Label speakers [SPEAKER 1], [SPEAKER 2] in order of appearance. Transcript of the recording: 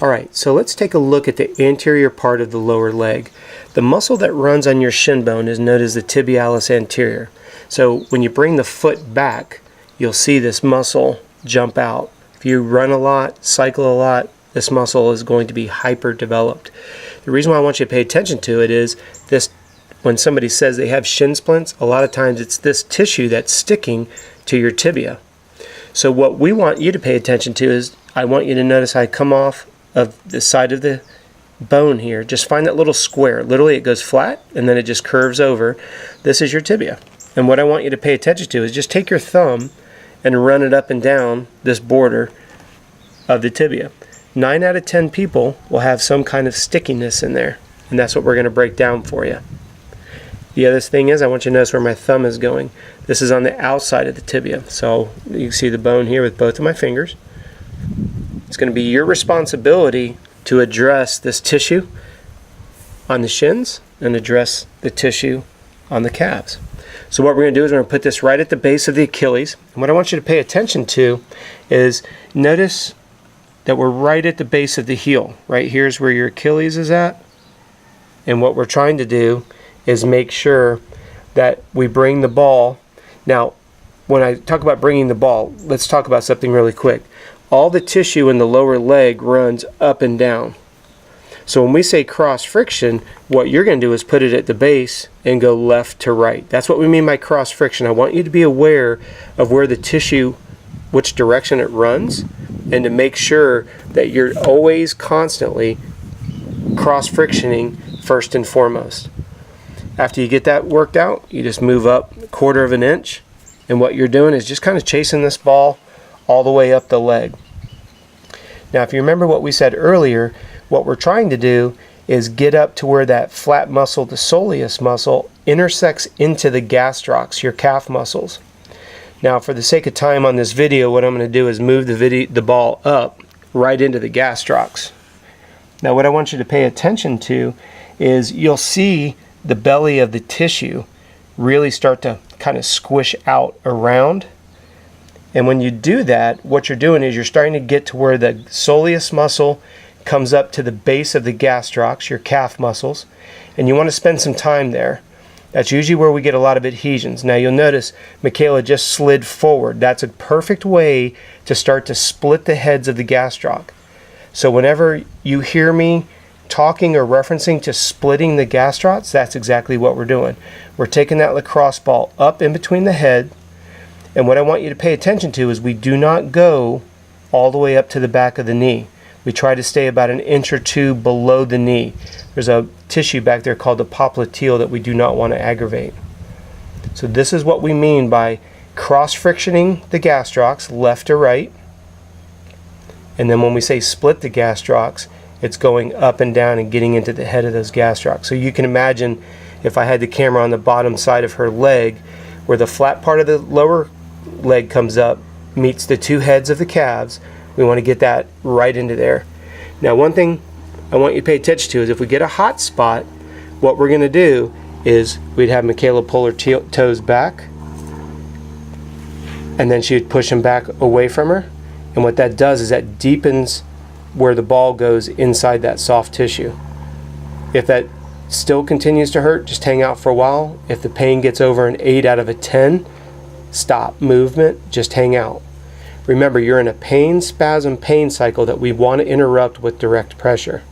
[SPEAKER 1] Alright, so let's take a look at the anterior part of the lower leg. The muscle that runs on your shin bone is known as the tibialis anterior. So when you bring the foot back, you'll see this muscle jump out. If you run a lot, cycle a lot, this muscle is going to be hyper developed. The reason why I want you to pay attention to it is this: when somebody says they have shin splints, a lot of times it's this tissue that's sticking to your tibia. So what we want you to pay attention to is, I want you to notice how I come off of the side of the bone here. Just find that little square. Literally it goes flat and then it just curves over. This is your tibia. And what I want you to pay attention to is just take your thumb and run it up and down this border of the tibia. 9 out of 10 people will have some kind of stickiness in there, and that's what we're going to break down for you. The other thing is, I want you to notice where my thumb is going. This is on the outside of the tibia. So you can see the bone here with both of my fingers. It's going to be your responsibility to address this tissue on the shins and address the tissue on the calves. So what we're going to do is we're going to put this right at the base of the Achilles. And what I want you to pay attention to is, notice that we're right at the base of the heel. Right here is where your Achilles is at. And what we're trying to do is make sure that we bring the ball. Now, when I talk about bringing the ball, let's talk about something really quick. All the tissue in the lower leg runs up and down. So when we say cross friction, what you're going to do is put it at the base and go left to right. That's what we mean by cross friction. I want you to be aware of where the tissue, which direction it runs, and to make sure that you're always constantly cross frictioning first and foremost. After you get that worked out, you just move up 1/4 of an inch, and what you're doing is just kind of chasing this ball all the way up the leg. Now, if you remember what we said earlier, what we're trying to do is get up to where that flat muscle, the soleus muscle, intersects into the gastrocs, your calf muscles. Now, for the sake of time on this video, what I'm going to do is move the ball up right into the gastrocs. Now, what I want you to pay attention to is, you'll see the belly of the tissue really start to kind of squish out around. And when you do that, what you're doing is you're starting to get to where the soleus muscle comes up to the base of the gastrocs, your calf muscles, and you want to spend some time there. That's usually where we get a lot of adhesions. Now you'll notice Michaela just slid forward. That's a perfect way to start to split the heads of the gastroc. So whenever you hear me talking or referencing to splitting the gastrocs, that's exactly what we're doing. We're taking that lacrosse ball up in between the head. And what I want you to pay attention to is, we do not go all the way up to the back of the knee. We try to stay about 1 inch or 2 below the knee. There's a tissue back there called the popliteal that we do not want to aggravate. So this is what we mean by cross-frictioning the gastrocs left to right. And then when we say split the gastrocs, it's going up and down and getting into the head of those gastrocs. So you can imagine, if I had the camera on the bottom side of her leg, where the flat part of the lower leg comes up, meets the 2 heads of the calves, we want to get that right into there. Now, one thing I want you to pay attention to is, if we get a hot spot, what we're going to do is, we'd have Michaela pull her toes back, and then she would push them back away from her. And what that does is that deepens where the ball goes inside that soft tissue. If that still continues to hurt, just hang out for a while. If the pain gets over an 8 out of a 10, stop movement, just hang out. Remember, you're in a pain spasm pain cycle that we want to interrupt with direct pressure.